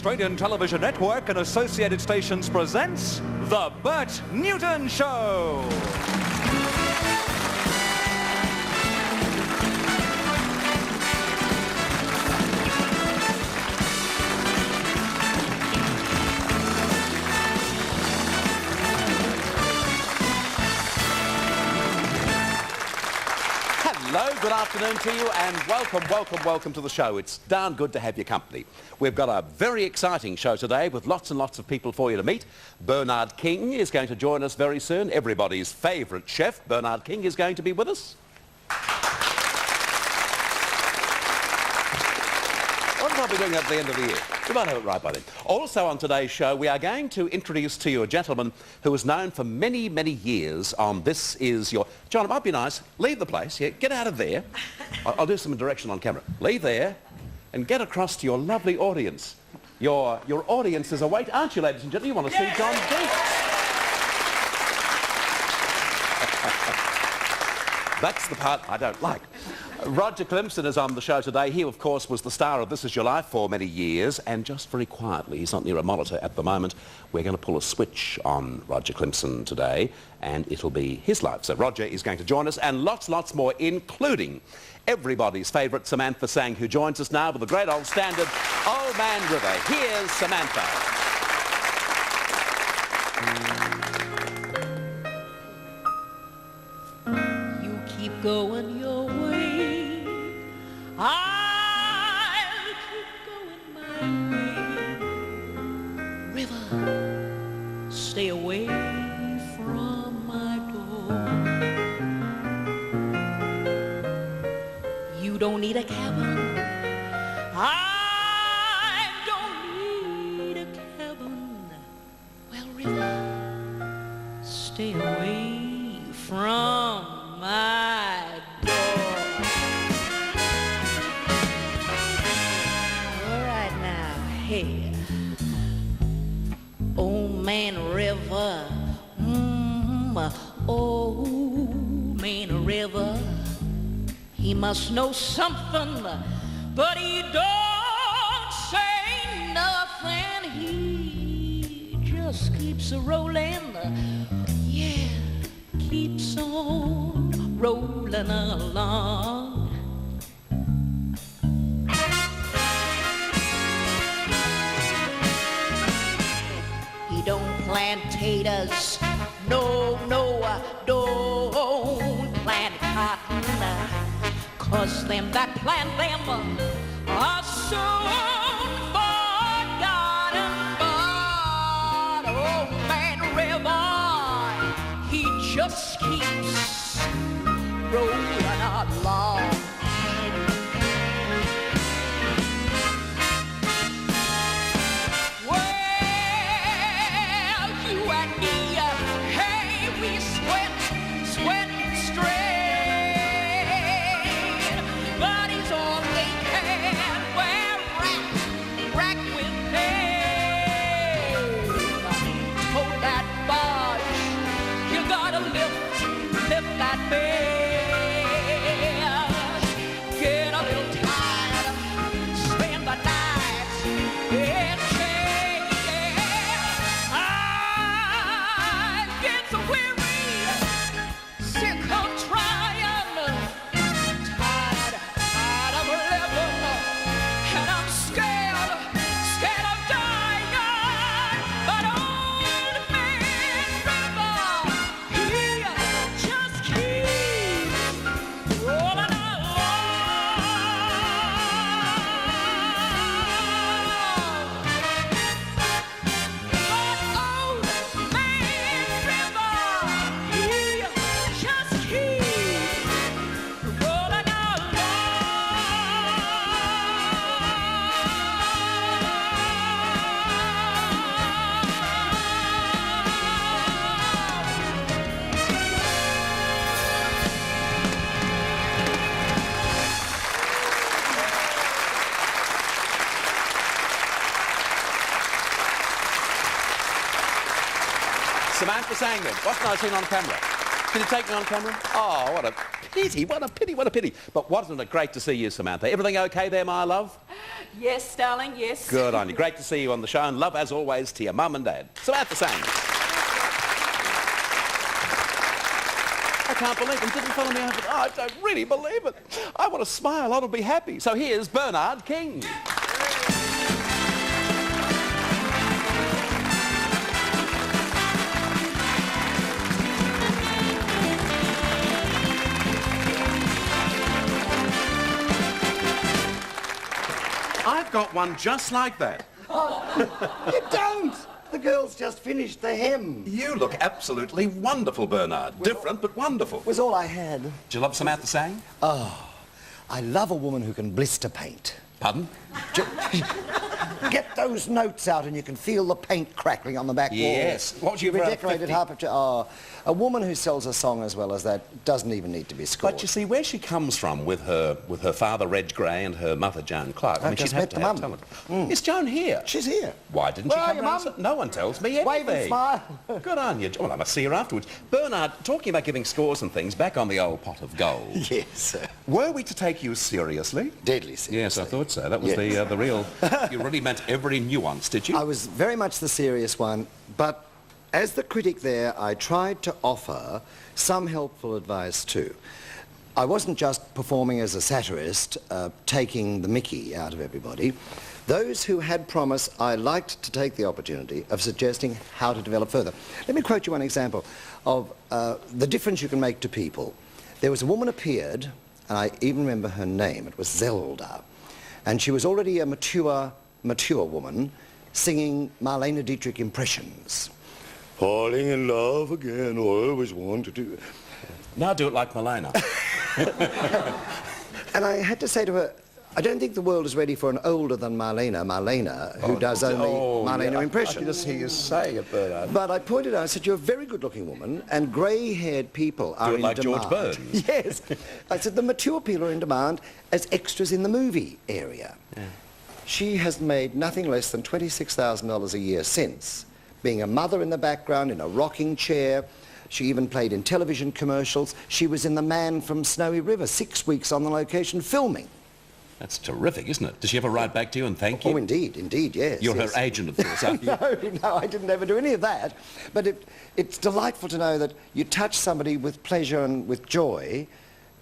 Australian Television Network and Associated Stations presents The Bert Newton Show. Hello, good afternoon to you and welcome to the show. It's darn good to have your company. We've got a very exciting show today with lots and lots of people for you to meet. Bernard King is going to join us very soon. Everybody's favourite chef, Bernard King, is going to be with us. What will I be doing at the end of the year? We might have it right by then. Also on today's show, we are going to introduce to you a gentleman who is known for many, many years on This Is Your... John, it might be nice. Leave the place. Yeah, get out of there. I'll do some direction on camera. Leave there and get across to your lovely audience. Your audience is awake, aren't you, ladies and gentlemen? You want to see John Bert. That's the part I don't like. Roger Clemson is on the show today. He, of course, was the star of This Is Your Life for many years, and just very quietly, he's not near a monitor at the moment, we're going to pull a switch on Roger Clemson today, and it'll be his life. So Roger is going to join us, and lots more, including everybody's favourite Samantha Sang, who joins us now with the great old standard, Old Man River. Here's Samantha. You keep going your way, I'll keep going my way. River, stay away from my door. You don't need a cabin, I don't need a cabin. Well, river, stay away from my door. All right now, hey, old man river, old man river, he must know something, but he don't say nothing. He just keeps a-rolling, yeah, keeps on rolling along. He don't plant taters, no, don't plant cotton, 'cause them that plant them are soon forgotten. But old man River, he just keeps rolling along. Well, you and me, hey, we sweat straight, but he's all they can wear, rack with pain. Hold that barge, you gotta lift that bed. Get a little tired, spend the night in jail. I get so weary, sick of trying, tired of living, and I'm scared of dying. But old man River, he just keeps rolling along. But old man River, he just keeps rolling along. Samantha Sang then. Wasn't I seen on camera? Did you take me on camera? Oh, what a pity, what a pity, what a pity. But wasn't it great to see you, Samantha? Everything okay there, my love? Yes, darling, yes. Good on you. Great to see you on the show, and love, as always, to your mum and dad. Samantha Sang. I can't believe it. Didn't follow me over. Oh, I don't really believe it. I want to smile. I want to be happy. So here's Bernard King. I've got one just like that. You don't! The girl's just finished the hem. You look absolutely wonderful, Bernard. Different, but wonderful. Was all I had. Do you love Samantha Sang? Oh, I love a woman who can blister paint. Pardon? Get those notes out and you can feel the paint crackling on the back wall. Yes. What do you redecorated half a... Oh, a woman who sells a song as well as that doesn't even need to be scored. But you see, where she comes from with her father, Reg Gray, and her mother, Joan Clark, I mean, she'd have to have talent. Is Joan here? She's here. Why didn't she come round? No one tells me anything. Wave and smile. Good on you. Well, I must see her afterwards. Bernard, talking about giving scores and things, back on the old pot of gold. Yes, sir. Were we to take you seriously? Deadly seriously. Yes, I thought so. That was the real... You really meant every nuance, did you? I was very much the serious one, but as the critic there, I tried to offer some helpful advice too. I wasn't just performing as a satirist, taking the mickey out of everybody. Those who had promise, I liked to take the opportunity of suggesting how to develop further. Let me quote you one example of the difference you can make to people. There was a woman appeared, and I even remember her name, it was Zelda, and she was already a mature woman, singing Marlene Dietrich impressions. Falling in love again, always want to do... Now do it like Marlena. And I had to say to her, I don't think the world is ready for an older than Marlena, who does only Marlena impressions. I can just hear you say it, Bernard. But I pointed out, I said, you're a very good-looking woman, and grey-haired people are in like demand. George Burns. Yes. I said, the mature people are in demand as extras in the movie area. Yeah. She has made nothing less than $26,000 a year since, being a mother in the background, in a rocking chair. She even played in television commercials. She was in The Man from Snowy River, 6 weeks on the location filming. That's terrific, isn't it? Does she ever write back to you and thank you? Oh, indeed, yes. You're her agent, of course, aren't you? No, I didn't ever do any of that. But it's delightful to know that you touch somebody with pleasure and with joy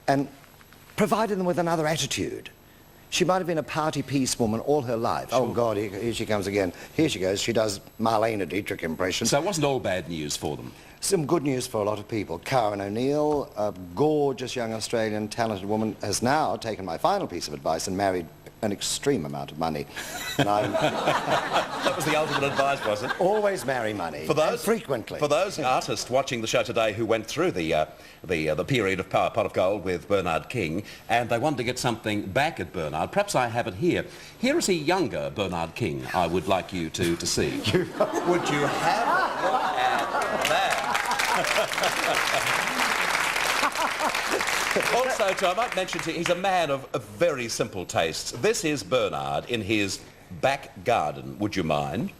and provided them with another attitude. She might have been a party piece woman all her life. Sure. Oh, God, here she comes again. Here she goes. She does Marlene Dietrich impressions. So it wasn't all bad news for them? Some good news for a lot of people. Karen O'Neill, a gorgeous young Australian talented woman, has now taken my final piece of advice and married an extreme amount of money. And That was the ultimate advice, was it? Always marry money. For those, and frequently. For those artists watching the show today who went through the period of Pot of Gold with Bernard King, and they wanted to get something back at Bernard, perhaps I have it here. Here is a younger Bernard King I would like you to see. Would you have a look at that? Also, too, I might mention to you, he's a man of very simple tastes. This is Bernard in his back garden. Would you mind?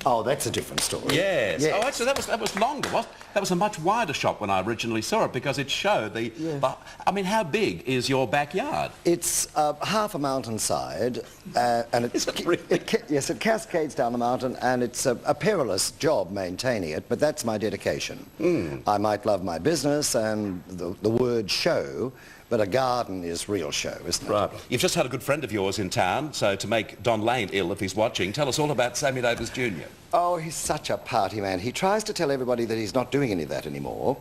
Oh, that's a different story. Yes. Oh, actually, that was longer, wasn't it? That was a much wider shot when I originally saw it because it showed the... I mean, how big is your backyard? It's half a mountainside, and Is it really? Yes, it cascades down the mountain, and it's a perilous job maintaining it, but that's my dedication. I might love my business and the word show, but a garden is real show, isn't it? Right. You've just had a good friend of yours in town, so to make Don Lane ill if he's watching, tell us all about Sammy Davis Jr. Oh, he's such a party man. He tries to tell everybody that he's not doing any of that anymore.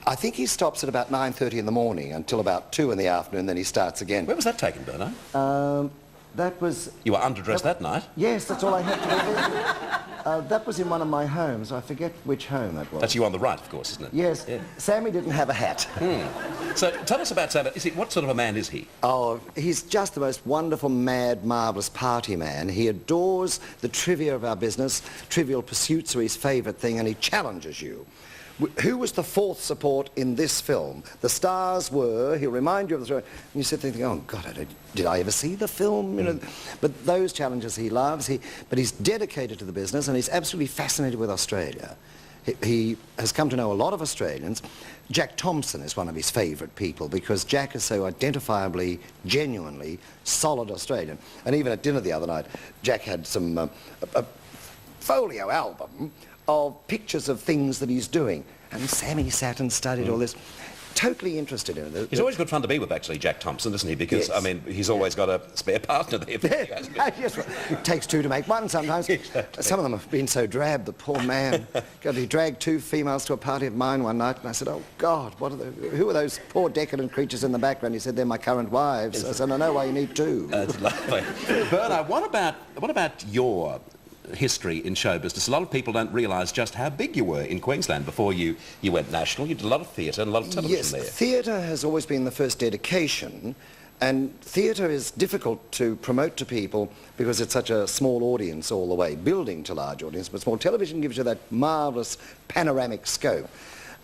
I think he stops at about 9:30 in the morning until about 2 in the afternoon, then he starts again. Where was that taken, Bernard? That was... You were underdressed that night? Yes, that's all I had to do. That was in one of my homes. I forget which home that was. That's you on the right, of course, isn't it? Yes. Yeah. Sammy didn't have a hat. So tell us about Sammy. What sort of a man is he? Oh, he's just the most wonderful, mad, marvellous party man. He adores the trivia of our business. Trivial pursuits are his favourite thing, and he challenges you. Who was the fourth support in this film? The stars were, he'll remind you of the story, and you sit there thinking, oh, God, did I ever see the film? You know, but those challenges he loves, but he's dedicated to the business, and he's absolutely fascinated with Australia. He has come to know a lot of Australians. Jack Thompson is one of his favourite people because Jack is so identifiably, genuinely solid Australian. And even at dinner the other night, Jack had some a folio album of pictures of things that he's doing. And Sammy sat and studied all this. Totally interested in it. He's always good fun to be with, actually, Jack Thompson, isn't he? Because, Yes. I mean, he's always got a spare partner there. Yes, it takes two to make one sometimes. Exactly. Some of them have been so drab, the poor man. He dragged two females to a party of mine one night, and I said, oh, God, who are those poor decadent creatures in the background? He said, they're my current wives. I said, I know why you need two. That's lovely. Bernard, what about your history in show business? A lot of people don't realise just how big you were in Queensland before you went national. You did a lot of theatre and a lot of television there. Yes, theatre has always been the first dedication, and theatre is difficult to promote to people because it's such a small audience all the way, building to large audience, but small television gives you that marvellous panoramic scope.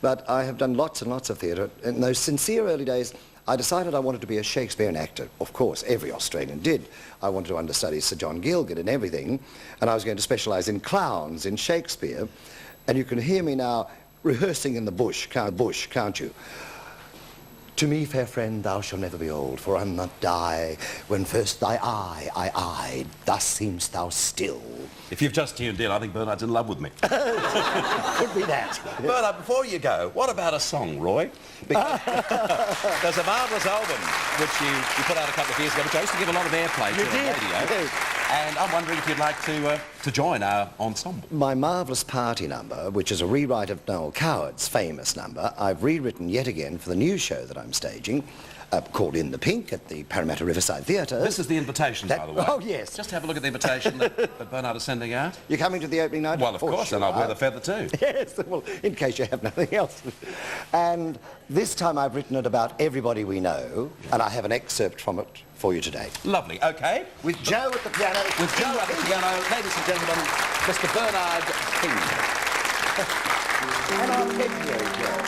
But I have done lots and lots of theatre. In those sincere early days, I decided I wanted to be a Shakespearean actor. Of course, every Australian did. I wanted to understudy Sir John Gielgud and everything, and I was going to specialise in clowns, in Shakespeare. And you can hear me now rehearsing in the bush, can't you? To me, fair friend, thou shalt never be old, for I'm not die. When first thy eye I eyed, thus seemst thou still. If you've just tuned in, I think Bernard's in love with me. Could be that. Bernard, before you go, what about a song, Roy? Because there's a marvellous album which you put out a couple of years ago, which I used to give a lot of airplay to on radio. Yes. And I'm wondering if you'd like to join our ensemble. My marvellous party number, which is a rewrite of Noel Coward's famous number, I've rewritten yet again for the new show that I'm staging, called In the Pink at the Parramatta Riverside Theatre. This is the invitation, by the way. Oh, yes. Just have a look at the invitation that Bernard is sending out. You're coming to the opening night? Well, of course, sure. and I'll wear the feather too. Yes, well, in case you have nothing else. And this time I've written it about everybody we know, and I have an excerpt from it for you today. Lovely, OK. With Joe at the piano. With Joe at the piano, ladies and gentlemen, Mr. Bernard King. And I'll get you, Joe.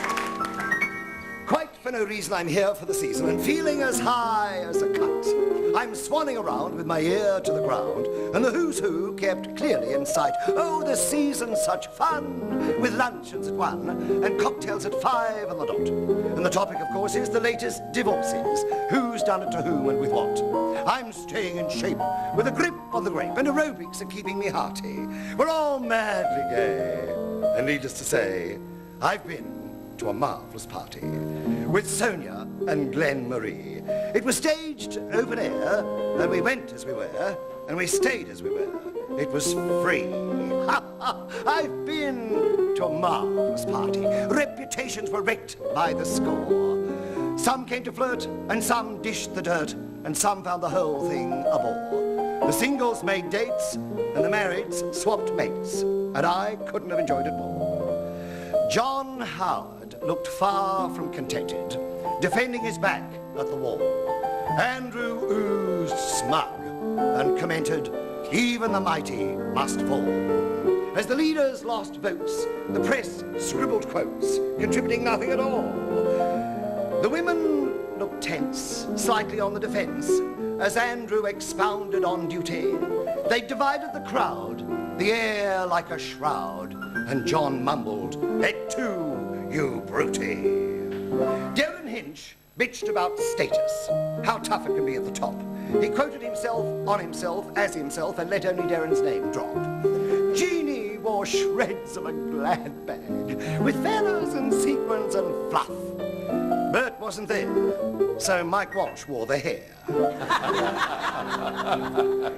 Quite for no reason I'm here for the season and feeling as high as a kite. I'm swanning around with my ear to the ground and the who's who kept clearly in sight. Oh, the season's such fun with luncheons at 1 and cocktails at 5 on the dot. And the topic, of course, is the latest divorces. Who's done it to whom and with what? I'm staying in shape with a grip on the grape and aerobics are keeping me hearty. We're all madly gay. And needless to say, I've been to a marvellous party with Sonia and Glenn Marie. It was staged open air, and we went as we were, and we stayed as we were. It was free. I've been to a marvellous party. Reputations were wrecked by the score. Some came to flirt, and some dished the dirt, and some found the whole thing a bore. The singles made dates, and the marrieds swapped mates, and I couldn't have enjoyed it more. John Howard looked far from contented, defending his back at the wall. Andrew oozed smug and commented, even the mighty must fall. As the leaders lost votes, the press scribbled quotes, contributing nothing at all. The women looked tense, slightly on the defence, as Andrew expounded on duty. They divided the crowd, the air like a shroud, and John mumbled, "Et tu, you brute." Darren Hinch bitched about status, how tough it can be at the top. He quoted himself, on himself, as himself, and let only Darren's name drop. Jeannie wore shreds of a glad bag, with feathers and sequins and fluff. Bert wasn't there, so Mike Walsh wore the hair.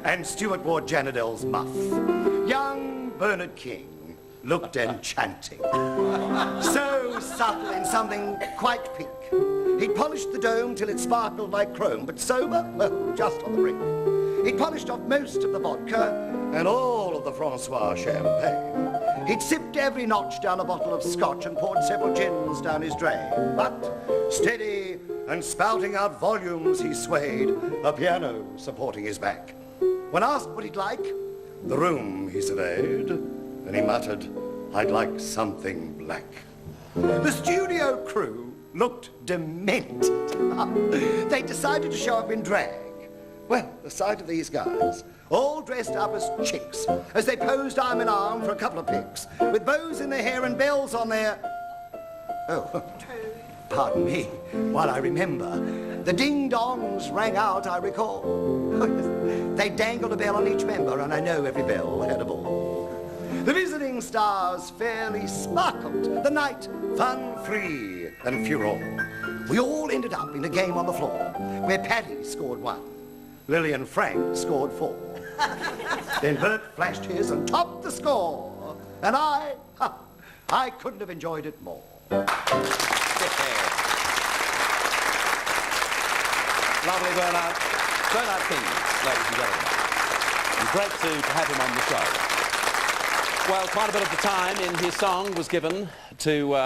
And Stuart wore Janadell's muff. Young Bernard King looked enchanting. So subtle in something quite pink. He'd polished the dome till it sparkled like chrome, but sober, well, just on the brink. He'd polished off most of the vodka and all of the Francois champagne. He'd sipped every notch down a bottle of scotch and poured several gins down his drain. But steady and spouting out volumes he swayed, a piano supporting his back. When asked what he'd like, the room he surveyed, and he muttered, "I'd like something black." The studio crew looked demented. They decided to show up in drag. Well, the sight of these guys all dressed up as chicks, as they posed arm in arm for a couple of pics, with bows in their hair and bells on their... Oh, pardon me, while I remember. The ding-dongs rang out, I recall. They dangled a bell on each member, and I know every bell had a ball. The visiting stars fairly sparkled, the night fun, free, and furore. We all ended up in a game on the floor, where Paddy scored 1, Lily and Frank scored 4. Then Bert flashed his and topped the score, and I couldn't have enjoyed it more. Lovely Bernard. Bernard King, ladies and gentlemen. It's great to have him on the show. Well, quite a bit of the time in his song was given to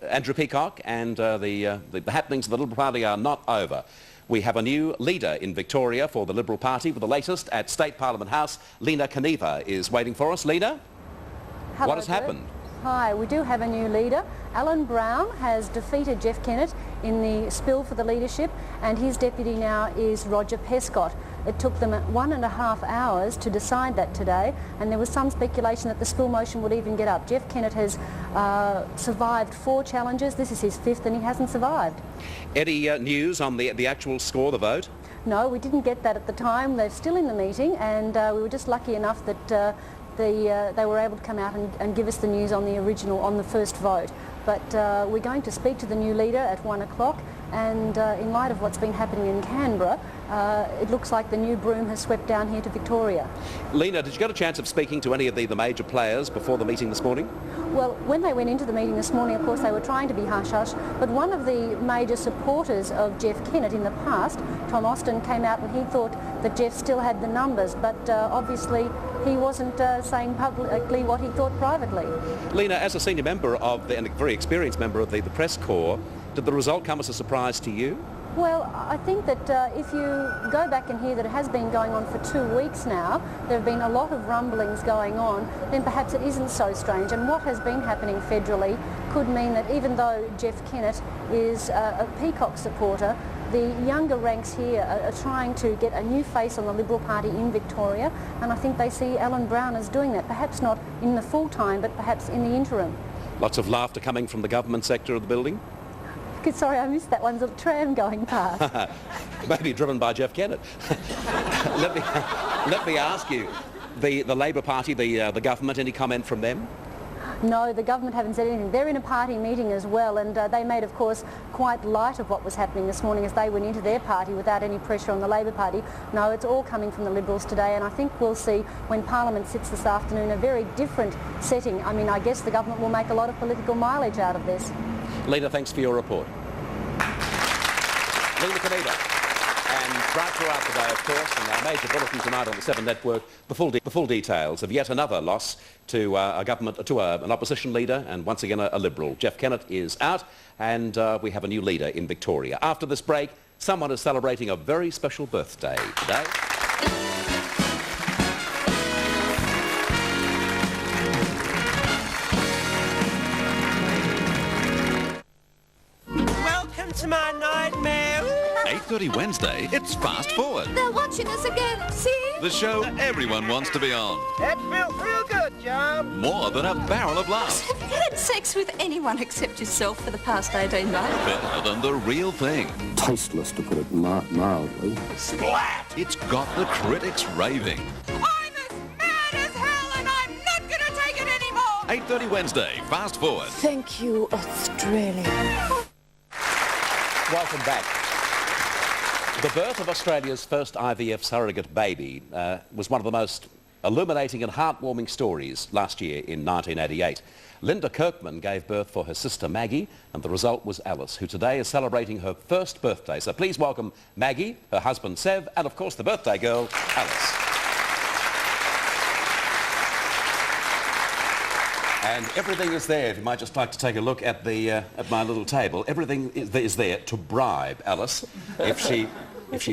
Andrew Peacock, and the happenings of the Liberal Party are not over. We have a new leader in Victoria for the Liberal Party with the latest at State Parliament House. Lena Kaniva is waiting for us. Lena, Hello, what has Bert. happened? Hi, we do have a new leader. Alan Brown has defeated Jeff Kennett in the spill for the leadership, and his deputy now is Roger Pescott. It took them 1.5 hours to decide that today, and there was some speculation that the spill motion would even get up. Jeff Kennett has survived 4 challenges. This is his 5th, and he hasn't survived. Any news on the actual score, the vote? No, we didn't get that at the time. They're still in the meeting, and we were just lucky enough that they were able to come out and give us the news on the first vote. But we're going to speak to the new leader at 1 o'clock, and in light of what's been happening in Canberra, it looks like the new broom has swept down here to Victoria. Lena, did you get a chance of speaking to any of the major players before the meeting this morning? Well, when they went into the meeting this morning, of course, they were trying to be hush-hush, but one of the major supporters of Jeff Kennett in the past, Tom Austin, came out and he thought that Jeff still had the numbers, but obviously he wasn't saying publicly what he thought privately. Lena, as a senior member of and a very experienced member of the press corps, did the result come as a surprise to you? Well, I think that if you go back and hear that it has been going on for 2 weeks now, there have been a lot of rumblings going on, then perhaps it isn't so strange. And what has been happening federally could mean that even though Jeff Kennett is a Peacock supporter, the younger ranks here are trying to get a new face on the Liberal Party in Victoria, and I think they see Alan Brown as doing that, perhaps not in the full time, but perhaps in the interim. Lots of laughter coming from the government sector of the building? Sorry, I missed that one. There's a tram going past. Maybe driven by Jeff Kennett. let me ask you, the Labor Party, the government, any comment from them? No, the government haven't said anything. They're in a party meeting as well, and they made, of course, quite light of what was happening this morning as they went into their party without any pressure on the Labor Party. No, it's all coming from the Liberals today, and I think we'll see when Parliament sits this afternoon a very different setting. I mean, I guess the government will make a lot of political mileage out of this. Lena, thanks for your report. Lena Kaniva. And right throughout the day, of course, in our major bulletin tonight on the 7 Network, the full details of yet another loss to an opposition leader, and once again a Liberal. Jeff Kennett is out, and we have a new leader in Victoria. After this break, someone is celebrating a very special birthday today. To my nightmare. 8:30 Wednesday, it's Fast Forward. They're watching us again, see? The show everyone wants to be on. That feels real good, John. More than a barrel of laughs. Have you had sex with anyone except yourself for the past 18 months? Better than the real thing. Tasteless, to put it mildly. Splat! It's got the critics raving. I'm as mad as hell and I'm not gonna take it anymore! 8:30 Wednesday, Fast Forward. Thank you, Australia. Welcome back. The birth of Australia's first IVF surrogate baby was one of the most illuminating and heartwarming stories last year in 1988. Linda Kirkman gave birth for her sister Maggie, and the result was Alice, who today is celebrating her first birthday. So please welcome Maggie, her husband Sev, and of course the birthday girl, Alice. And everything is there. If you might just like to take a look at at my little table, everything is there to bribe Alice if she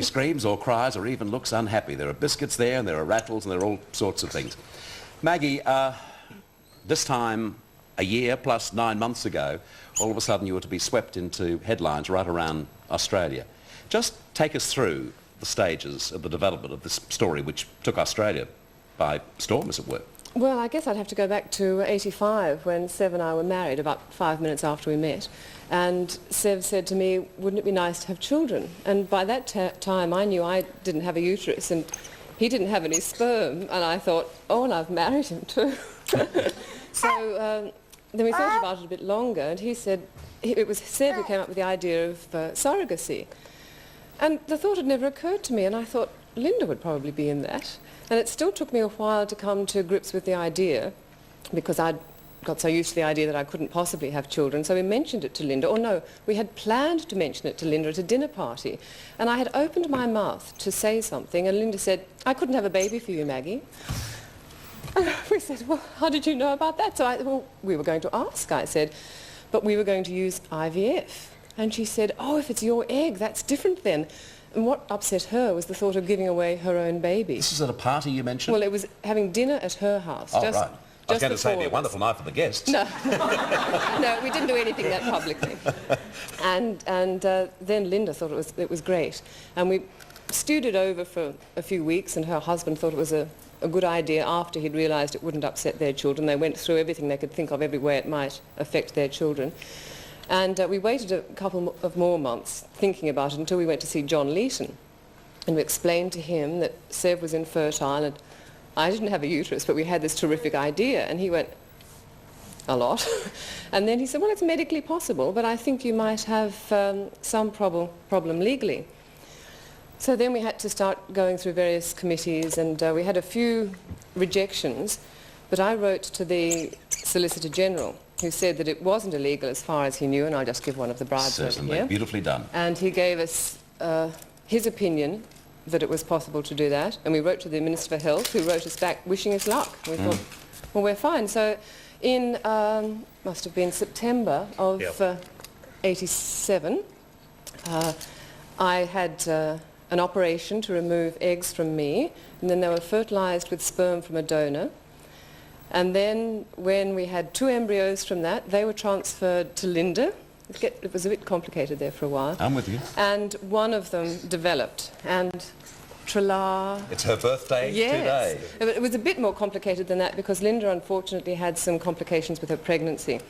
screams or cries or even looks unhappy. There are biscuits there, and there are rattles, and there are all sorts of things. Maggie, this time a year plus 9 months ago, all of a sudden you were to be swept into headlines right around Australia. Just take us through the stages of the development of this story which took Australia by storm, as it were? Well, I guess I'd have to go back to 85 when Sev and I were married, about 5 minutes after we met. And Sev said to me, wouldn't it be nice to have children? And by that time I knew I didn't have a uterus and he didn't have any sperm. And I thought, oh, and I've married him too. So then we thought about it a bit longer, and he said, it was Sev who came up with the idea of surrogacy. And the thought had never occurred to me, and I thought Linda would probably be in that. And it still took me a while to come to grips with the idea, because I'd got so used to the idea that I couldn't possibly have children. So we mentioned it to Linda, or no, we had planned to mention it to Linda at a dinner party. And I had opened my mouth to say something, and Linda said, I couldn't have a baby for you, Maggie. And we said, well, how did you know about that? So well, we were going to ask, I said, but we were going to use IVF. And she said, oh, if it's your egg, that's different then. And what upset her was the thought of giving away her own baby. This is at a party you mentioned? Well, it was having dinner at her house. Oh, right. I was going to say, it'd be a wonderful night for the guests. No, no, we didn't do anything that publicly. And then Linda thought it was great. And we stewed it over for a few weeks, and her husband thought it was a good idea after he'd realised it wouldn't upset their children. They went through everything they could think of, every way it might affect their children. And we waited a couple of more months thinking about it until we went to see John Leeton. And we explained to him that Sev was infertile and I didn't have a uterus, but we had this terrific idea. And he went, a lot. And then he said, well, it's medically possible, but I think you might have some problem legally. So then we had to start going through various committees, and we had a few rejections, but I wrote to the Solicitor General, who said that it wasn't illegal as far as he knew, and I'll just give one of the bribes over here. Beautifully done. And he gave us his opinion that it was possible to do that, and we wrote to the Minister for Health, who wrote us back wishing us luck. We thought, well, we're fine. So in, must have been September of 87, I had an operation to remove eggs from me, and then they were fertilised with sperm from a donor. And then when we had 2 embryos from that, they were transferred to Linda. It was a bit complicated there for a while. I'm with you. And one of them developed, and tra-la. It's her birthday today. It was a bit more complicated than that because Linda unfortunately had some complications with her pregnancy.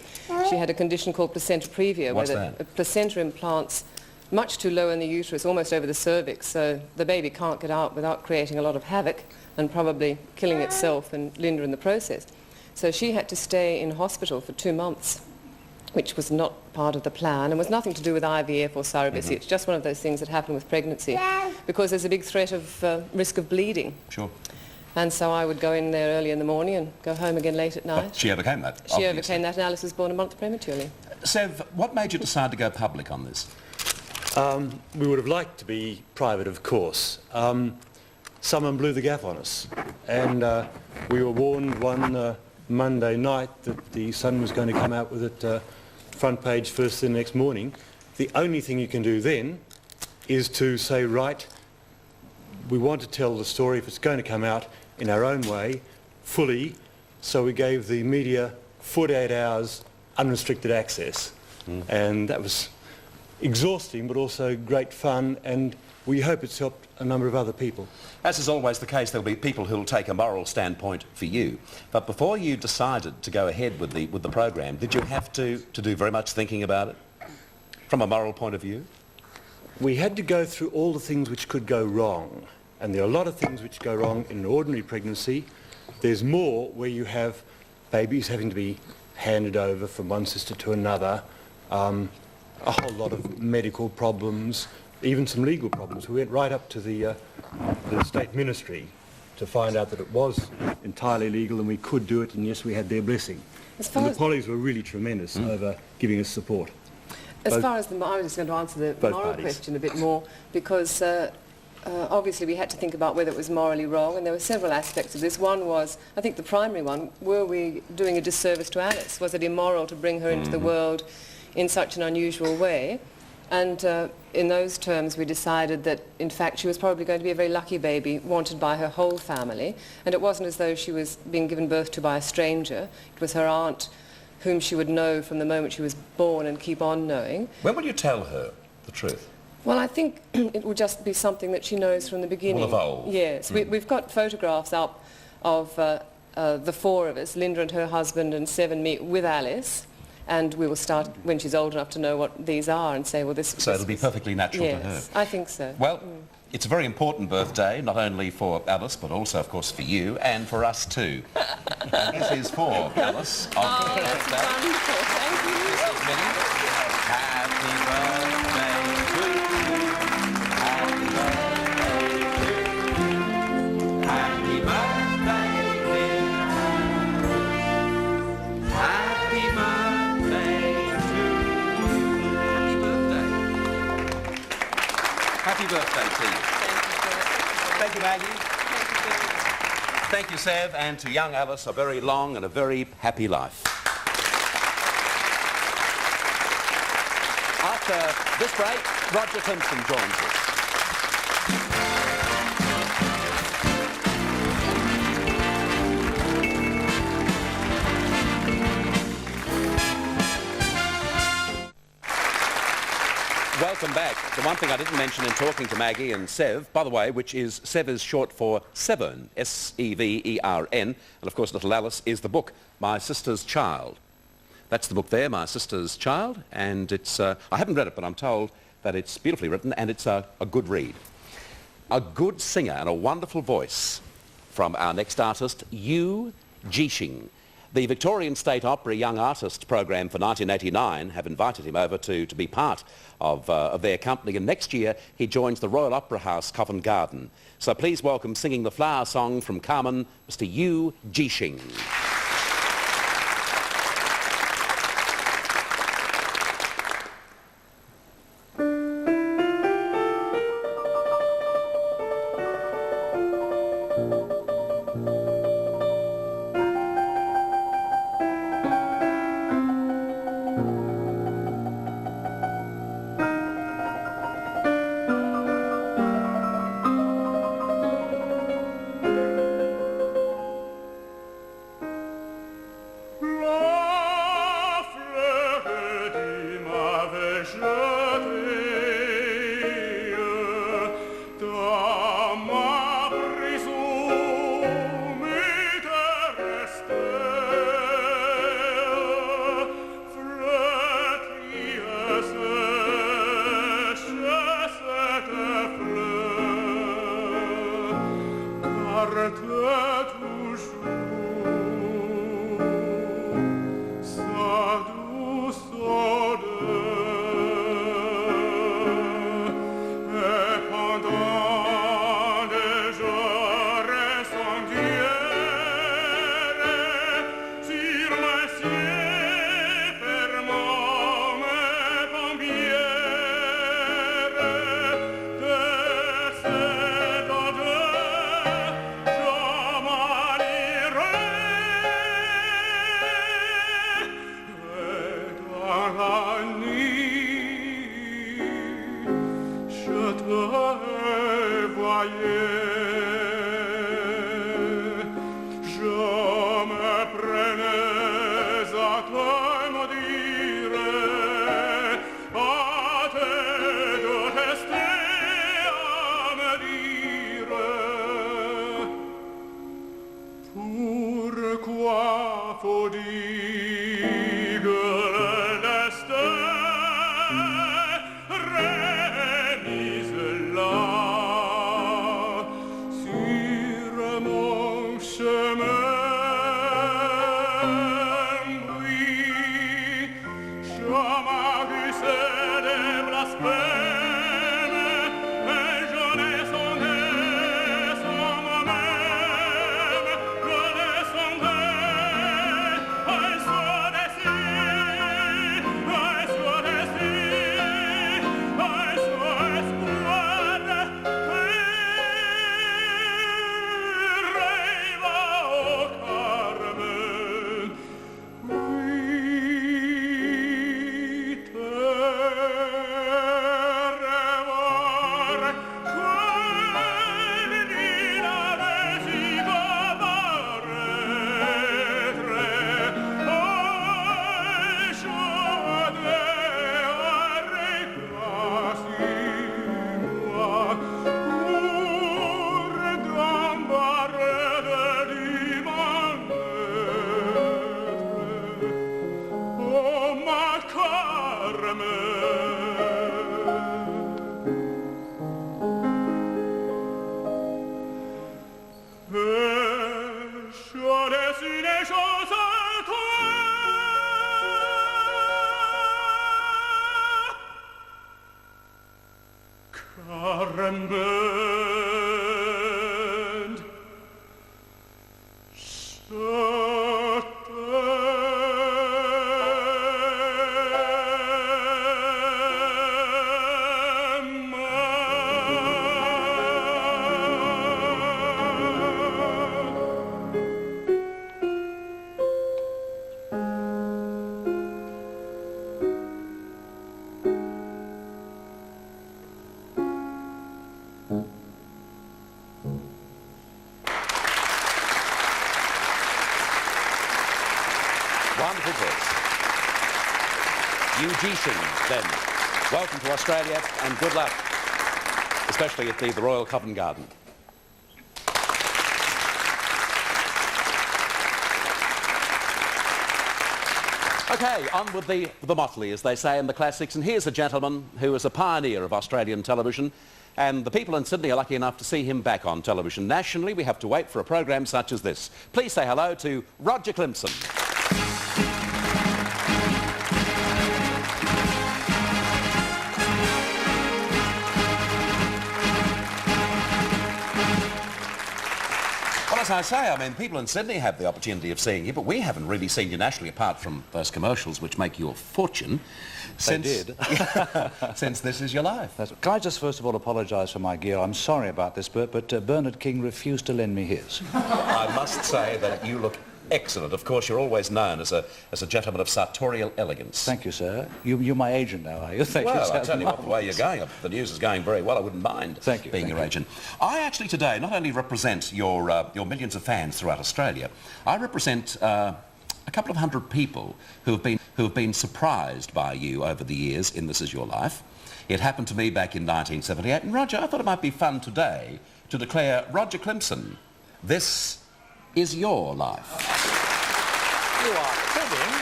She had a condition called placenta previa, What's where that? the placenta implants much too low in the uterus, almost over the cervix, so the baby can't get out without creating a lot of havoc and probably killing itself and Linda in the process. So she had to stay in hospital for 2 months, which was not part of the plan and was nothing to do with IVF or surrogacy. It's just one of those things that happen with pregnancy because there's a big threat of risk of bleeding. Sure. And so I would go in there early in the morning and go home again late at night. Oh, she overcame that, She overcame that, and Alice was born a month prematurely. Sev, what made you decide to go public on this? We would have liked to be private, of course. Someone blew the gaff on us, and we were warned one Monday night that the Sun was going to come out with it front page first thing the next morning. The only thing you can do then is to say, right, we want to tell the story, if it's going to come out, in our own way, fully, so we gave the media 48 hours unrestricted access. And that was exhausting, but also great fun, and we hope it's helped a number of other people. As is always the case, there'll be people who'll take a moral standpoint for you. But before you decided to go ahead with the program, did you have to do very much thinking about it from a moral point of view? We had to go through all the things which could go wrong, and there are a lot of things which go wrong in an ordinary pregnancy. There's more where you have babies having to be handed over from one sister to another, a whole lot of medical problems, even some legal problems. We went right up to the State Ministry to find out that it was entirely legal and we could do it, and yes, we had their blessing. And the Pollies were really tremendous over giving us support. As far as I was just going to answer the moral question a bit more, because obviously we had to think about whether it was morally wrong, and there were several aspects of this. One was, I think the primary one, were we doing a disservice to Alice? Was it immoral to bring her into the world in such an unusual way? And in those terms we decided that in fact she was probably going to be a very lucky baby, wanted by her whole family, and it wasn't as though she was being given birth to by a stranger. It was her aunt, whom she would know from the moment she was born and keep on knowing. When will you tell her the truth? Well, I think it will just be something that she knows from the beginning. Will evolve. Yes. We've got photographs up of the four of us, Linda and her husband and Sev and me, with Alice. And we will start when she's old enough to know what these are and say, well, this... So it'll be perfectly natural to her. Yes, I think so. Well, it's a very important birthday, not only for Alice, but also, of course, for you and for us too. And this is for Alice. Oh, that's wonderful. Thank you. This is Minnie. Happy birthday to you. Happy birthday to you. Happy birthday, dear. Happy birthday to you. Happy birthday to you. Thank you, Maggie. Thank you, Sev, and to young Alice, a very long and a very happy life. After this break, Roger Clemson joins us. Welcome back. The one thing I didn't mention in talking to Maggie and Sev, by the way, which is Sev is short for Severn, S-E-V-E-R-N, and of course little Alice is the book, My Sister's Child. That's the book there, My Sister's Child, and it's, I haven't read it, but I'm told that it's beautifully written and it's a good read. A good singer and a wonderful voice from our next artist, Yu Jixing. The Victorian State Opera Young Artist Program for 1989 have invited him over to be part of their company, and next year he joins the Royal Opera House, Covent Garden. So please welcome, singing the Flower Song from Carmen, Mr. Yu Jixing. Chemin, oui. Wonderful voice. Eugetians, then. Welcome to Australia and good luck, especially at the Royal Covent Garden. Okay, on with the motley, as they say in the classics, and here's a gentleman who is a pioneer of Australian television, and the people in Sydney are lucky enough to see him back on television. Nationally, we have to wait for a program such as this. Please say hello to Roger Clemson. Well, as I say, I mean, people in Sydney have the opportunity of seeing you, but we haven't really seen you nationally, apart from those commercials which make you a fortune. Since this is your life. Can I just first of all apologise for my gear? I'm sorry about this, Bert, but Bernard King refused to lend me his. I must say that you look excellent. Of course, you're always known as a gentleman of sartorial elegance. Thank you, sir. You're my agent now, are you? Well, I tell you what, the way you're going, the news is going very well. I wouldn't mind being your agent. I actually today not only represent your millions of fans throughout Australia, I represent a couple of hundred people who have been surprised by you over the years in This Is Your Life. It happened to me back in 1978, and Roger, I thought it might be fun today to declare Roger Clemson, this is your life. You are kidding.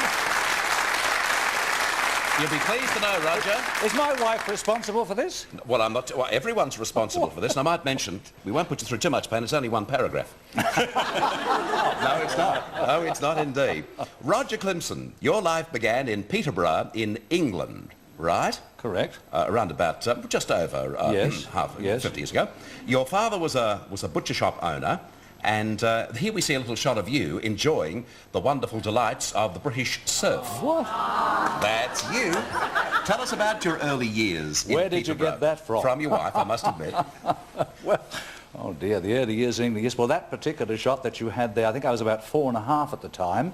You'll be pleased to know, Roger. Is my wife responsible for this? Well, I'm not. Well, everyone's responsible for this, and I might mention, we won't put you through too much pain, it's only one paragraph. No, it's not. No, it's not indeed. Roger Clemson, your life began in Peterborough in England, right? Correct. Around about just over half 50 years ago. Your father was a butcher shop owner. And here we see a little shot of you enjoying the wonderful delights of the British surf. What? That's you. Tell us about your early years in Where did you get that from? From your wife, I must admit. Well, oh dear, the early years in England. Yes, well, that particular shot that you had there, I think I was about 4.5 at the time.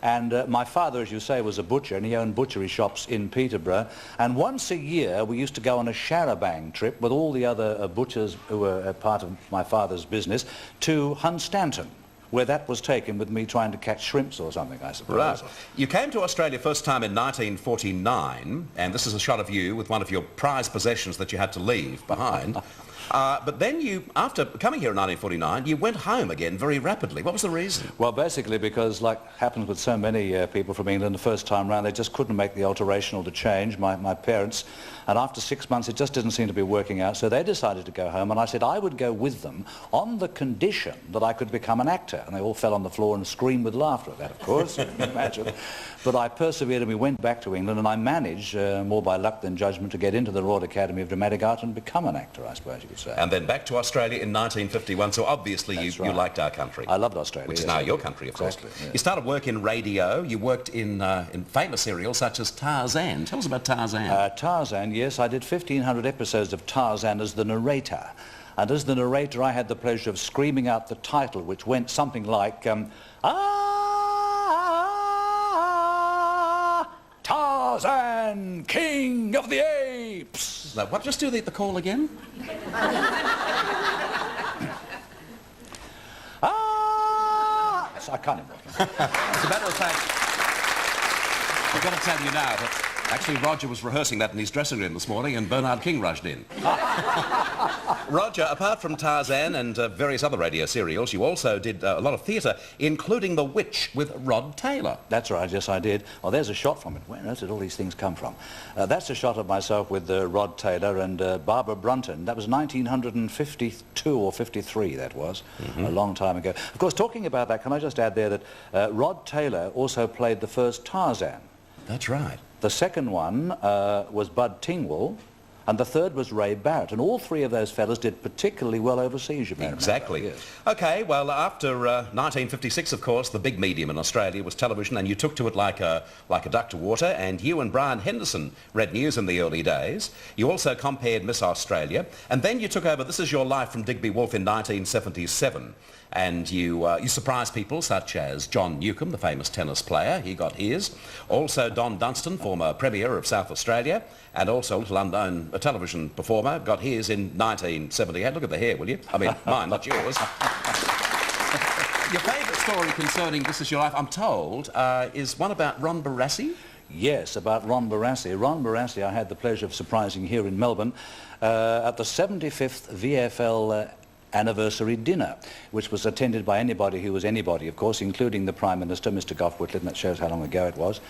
And my father, as you say, was a butcher, and he owned butchery shops in Peterborough. And once a year, we used to go on a charabang trip with all the other butchers who were part of my father's business to Hunstanton, where that was taken with me trying to catch shrimps or something, I suppose. Right. You came to Australia first time in 1949, and this is a shot of you with one of your prized possessions that you had to leave behind. But then you, after coming here in 1949, you went home again very rapidly. What was the reason? Well, basically because, like happens with so many people from England, the first time round, they just couldn't make the alteration or the change, my parents. And after 6 months, it just didn't seem to be working out. So they decided to go home, and I said I would go with them on the condition that I could become an actor. And they all fell on the floor and screamed with laughter at that, of course, you can imagine. But I persevered, and we went back to England, and I managed, more by luck than judgment, to get into the Royal Academy of Dramatic Art and become an actor, I suppose you could say. And then back to Australia in 1951, so obviously you liked our country. I loved Australia. Which is now your country, of course. Exactly, yes. You started work in radio. You worked in famous serials such as Tarzan. Tell us about Tarzan. Tarzan, yes. I did 1,500 episodes of Tarzan as the narrator. And as the narrator, I had the pleasure of screaming out the title, which went something like, Tarzan, King of the Apes. Now, what? Just do the call again. I can't remember. As a matter of fact, I've got to tell you now that Actually, Roger was rehearsing that in his dressing room this morning and Bernard King rushed in. Roger, apart from Tarzan and various other radio serials, you also did a lot of theatre, including The Witch with Rod Taylor. That's right, yes, I did. Well, there's a shot from it. Where else did all these things come from? That's a shot of myself with Rod Taylor and Barbara Brunton. That was 1952 or 53, that was, a long time ago. Of course, talking about that, can I just add there that Rod Taylor also played the first Tarzan. That's right. The second one was Bud Tingwell, and the third was Ray Barrett, and all three of those fellas did particularly well overseas, you may remember. Exactly. Yes. OK, well, after 1956, of course, the big medium in Australia was television, and you took to it like a duck to water, and you and Brian Henderson read news in the early days. You also compared Miss Australia, and then you took over This Is Your Life from Digby Wolfe in 1977. And you surprised people such as John Newcombe, the famous tennis player. He got his. Also Don Dunstan, former Premier of South Australia, and also a little unknown television performer, got his in 1978. Look at the hair, will you? I mean, mine, not yours. Your favourite story concerning This Is Your Life, I'm told, is one about Ron Barassi? Yes, about Ron Barassi. Ron Barassi I had the pleasure of surprising here in Melbourne at the 75th VFL anniversary dinner, which was attended by anybody who was anybody, of course, including the Prime Minister, Mr. Gough Whitlam, and that shows how long ago it was.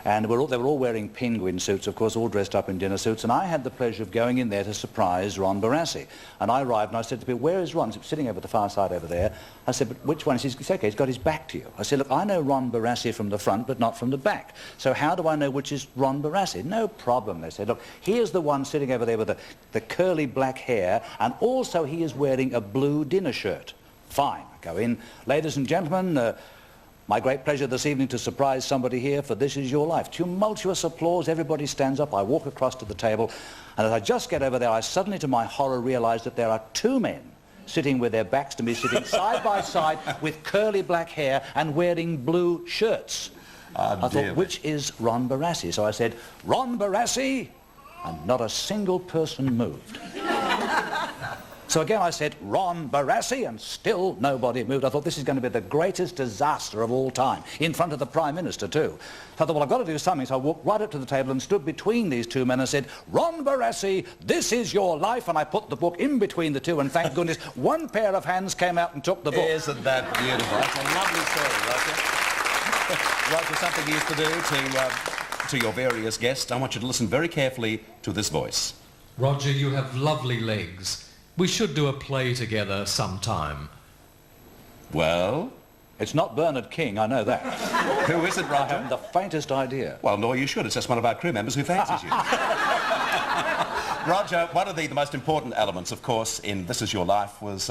And they were all wearing penguin suits, of course, all dressed up in dinner suits, and I had the pleasure of going in there to surprise Ron Barassi. And I arrived and I said to people, where is Ron? He's sitting over the far side over there. I said, but which one? He said, it's okay, he's got his back to you. I said, look, I know Ron Barassi from the front, but not from the back. So how do I know which is Ron Barassi? No problem, they said. Look, here's the one sitting over there with the curly black hair, and also he is wearing a blue dinner shirt. Fine. I go in. Ladies and gentlemen, my great pleasure this evening to surprise somebody here for This Is Your Life. Tumultuous applause, everybody stands up, I walk across to the table, and as I just get over there, I suddenly, to my horror, realise that there are two men sitting with their backs to me, sitting side by side with curly black hair and wearing blue shirts. I thought, which is Ron Barassi? So I said, Ron Barassi, and not a single person moved. So again I said, Ron Barassi, and still nobody moved. I thought, this is going to be the greatest disaster of all time, in front of the Prime Minister too. So I thought, well, I've got to do something. So I walked right up to the table and stood between these two men and said, Ron Barassi, This Is Your Life, and I put the book in between the two, and thank goodness one pair of hands came out and took the book. Isn't that beautiful? That's a lovely story, Roger. Roger, something you used to do to your various guests. I want you to listen very carefully to this voice. Roger, you have lovely legs. We should do a play together sometime. Well? It's not Bernard King, I know that. Who is it, Roger? I haven't the faintest idea. Well, nor you should. It's just one of our crew members who fancies you. Roger, one of the most important elements, of course, in This Is Your Life was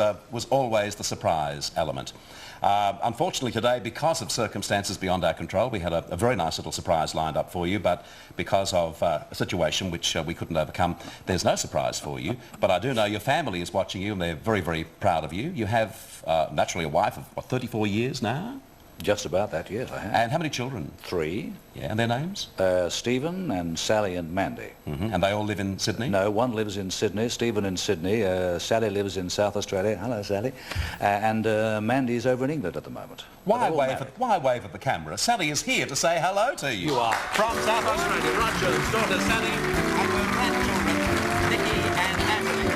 always the surprise element. Unfortunately today, because of circumstances beyond our control, we had a very nice little surprise lined up for you, but because of a situation which we couldn't overcome, there's no surprise for you. But I do know your family is watching you and they're very, very proud of you. You have, naturally, a wife of, what, 34 years now? Just about that, yes, I have. And how many children? 3. Yeah, and their names? Stephen and Sally and Mandy. And they all live in Sydney? No, one lives in Sydney, Stephen in Sydney, Sally lives in South Australia. Hello, Sally. And Mandy's over in England at the moment. Why wave at the camera? Sally is here to say hello to you. You are. From South Australia, Roger's daughter Sally and her grandchildren, Nikki and Anthony.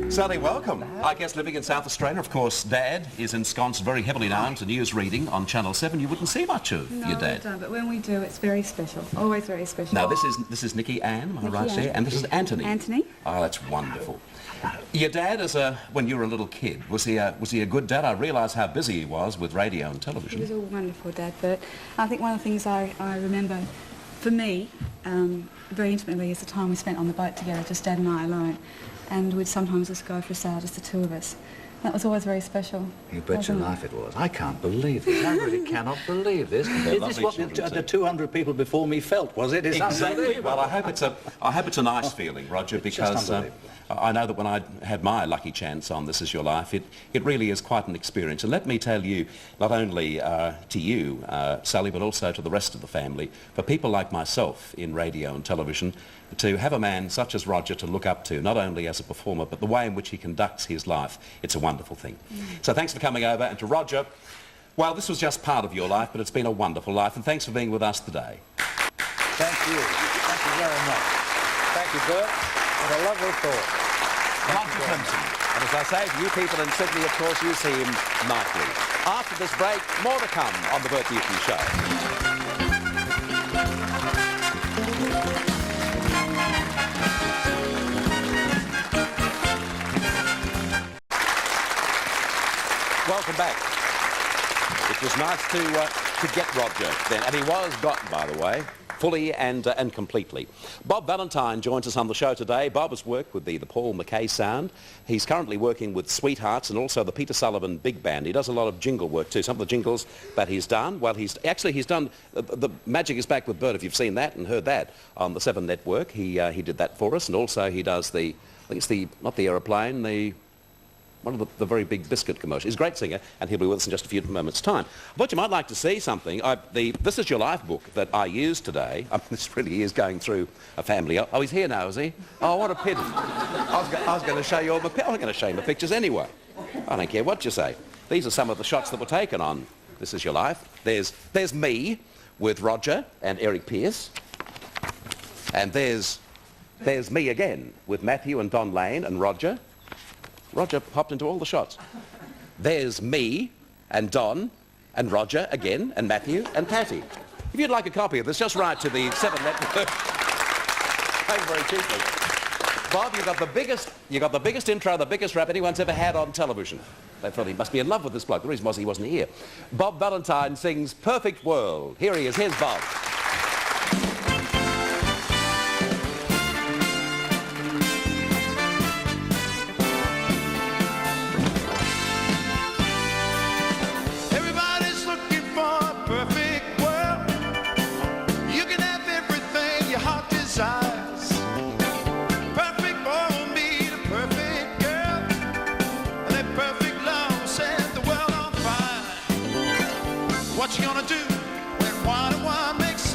Sally, welcome. I guess living in South Australia, of course, Dad is ensconced very heavily now into news reading on Channel 7. You wouldn't see much of your Dad. We don't, but when we do, it's very special. Always very special. Now, this is Nikki Ann, am I right there? And this is Anthony. Anthony. Oh, that's wonderful. Your dad, when you were a little kid, was he a good dad? I realise how busy he was with radio and television. He was a wonderful dad, Bert. I think one of the things I remember, for me, very intimately, is the time we spent on the boat together, just Dad and I alone. And we'd sometimes just go for a sail, just the two of us. That was always very special. You bet your wasn't it? life it was. I can't believe this. I really cannot believe this. Is this what the 200 people before me felt, was it? It's Exactly. unbelievable. Well, I hope it's a nice feeling, Roger, because I know that when I had my lucky chance on This Is Your Life, it really is quite an experience. And let me tell you, not only to you, Sally, but also to the rest of the family, for people like myself in radio and television, to have a man such as Roger to look up to, not only as a performer, but the way in which he conducts his life, it's a wonderful thing. So thanks for coming over, and to Roger, well, this was just part of your life, but it's been a wonderful life, and thanks for being with us today. Thank you. Thank you very much. Thank you, Bert. What a lovely thought. Roger Clemson. And as I say, for you people in Sydney, of course, you see him nightly. After this break, more to come on The Bert Newton Show. Welcome back. It was nice to get Roger then, and he was gotten, by the way, fully and completely. Bob Valentine joins us on the show today. Bob has worked with the Paul McKay sound. He's currently working with Sweethearts and also the Peter Sullivan Big Band. He does a lot of jingle work too. Some of the jingles that he's done, well, he's done the Magic Is Back with Bert, if you've seen that and heard that on the 7 Network. He did that for us, and also he does I think it's not the aeroplane, one of the very big biscuit commercials. He's a great singer, and he'll be with us in just a few moments' time. I thought you might like to see something. The This Is Your Life book that I used today, this really is going through a family. Oh, he's here now, is he? Oh, what a pity. I was going to show you all my pictures anyway. I don't care what you say. These are some of the shots that were taken on This Is Your Life. There's me with Roger and Eric Pearce. And there's me again with Matthew and Don Lane and Roger. Roger popped into all the shots. There's me and Don and Roger again and Matthew and Patty. If you'd like a copy of this, just write to the 7 Network. Paid very cheaply. Bob, you got the biggest intro, the biggest rap anyone's ever had on television. They thought he must be in love with this bloke. The reason was he wasn't here. Bob Valentine sings Perfect World. Here he is. Here's Bob. What you gonna do when one and one makes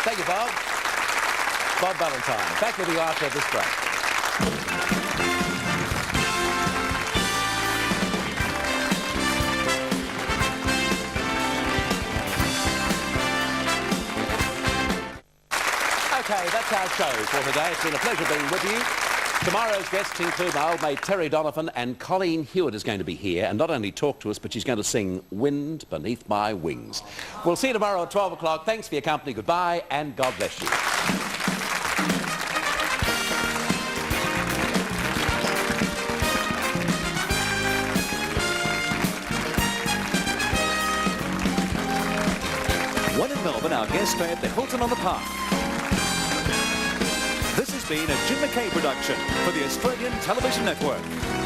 Thank you, Bob. Bob Valentine. Back with you after this break. Okay, that's our show for today. It's been a pleasure being with you. Tomorrow's guests include my old mate Terry Donovan, and Colleen Hewitt is going to be here and not only talk to us, but she's going to sing Wind Beneath My Wings. We'll see you tomorrow at 12 o'clock. Thanks for your company. Goodbye, and God bless you. When in Melbourne, our guests stay at the Hilton on the Park. This has been a Jim McKay production for the Australian Television Network.